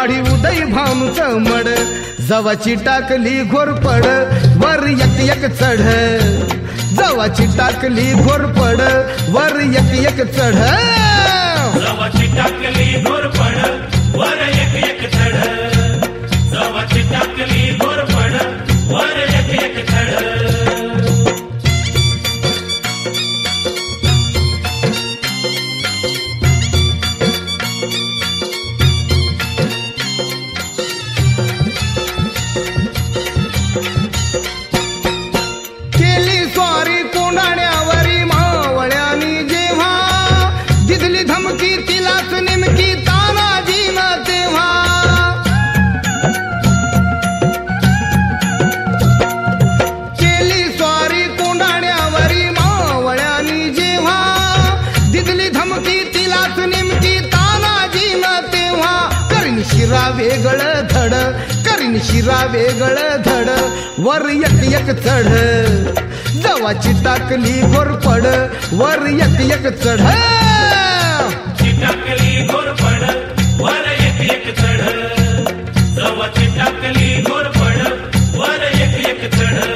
काढी उदय भाऊच मड जवाची टाकली घोरपड वर एक एक चढ जवाची टाकली घोरपड वर एक एक चढ जवाची टाकली घोरपड वर एक एक चढ जवाची टाकली घोरपड वर एक एक चढ शिरा वेगळ धड करीन शिरा वेगळ धड वर एक एक चढ जवाची टाकली घोरपड वर एक एक चढ टाकली घोरपड वर एक एक चढ जवाची टाकली घोरपड वर एक एक चढ